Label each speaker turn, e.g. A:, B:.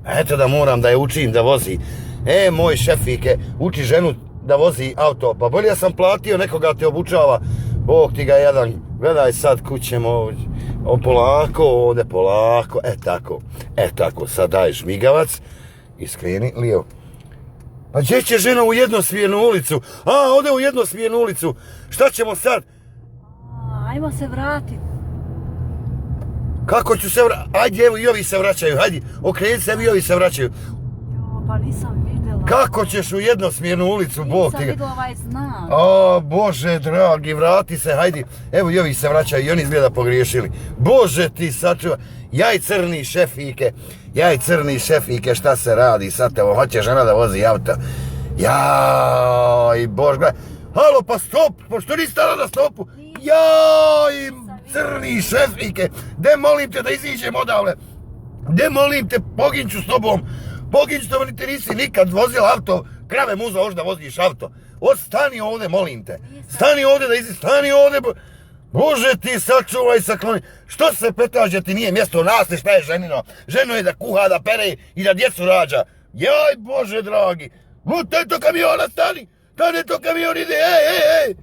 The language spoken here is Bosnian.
A: Eto da moram da je učim da vozi. Moj šefike, uči ženu da vozi auto. Pa bolje sam platio, nekoga te obučava. Bog ti ga jedan, gledaj sad kućemo, polako, ovdje polako, tako, sad daj žmigavac i skreni lijevo. Pa gdje će žena u jednosmjernu ulicu? Ode u jednosmjernu ulicu, šta ćemo sad?
B: Ajmo se vratiti.
A: Kako ću se vratiti? Ajde, evo i ovi se vraćaju, hajde, okreni se, i ovi se vraćaju.
B: Pa nisam vidjela.
A: Kako ćeš u jednosmjernu ulicu, Bog ti ga?
B: Nisam vidjela ovaj znak.
A: Bože dragi, vrati se, hajdi. Evo i ovi se vraćaju i oni izgleda pogriješili. Bože ti sačuva. Jaj crni šefike, šta se radi sad, evo, hoće žena da vozi auto. Jaj, Bož, gledaj. Halo, pa stop, pošto nisi stala na stopu. Jaj, crni šefike, de molim te da iziđem odavle. De molim te, poginću s tobom. Poginću s tobom, ti nisi nikad vozila auto. Krave muza, hoš da voziš auto. Stani ovdje, molim te. Stani ovdje da iziđeš, stani ovdje. Bože ti sačuvaj sakloni. Što se petaš da ti nije mjesto nasli, šta je ženino? Ženo je da kuha, da pere i da djecu rađa. Jaj, Bože dragi. Teto kamiona, stani. Stani, to kamion ide, ej.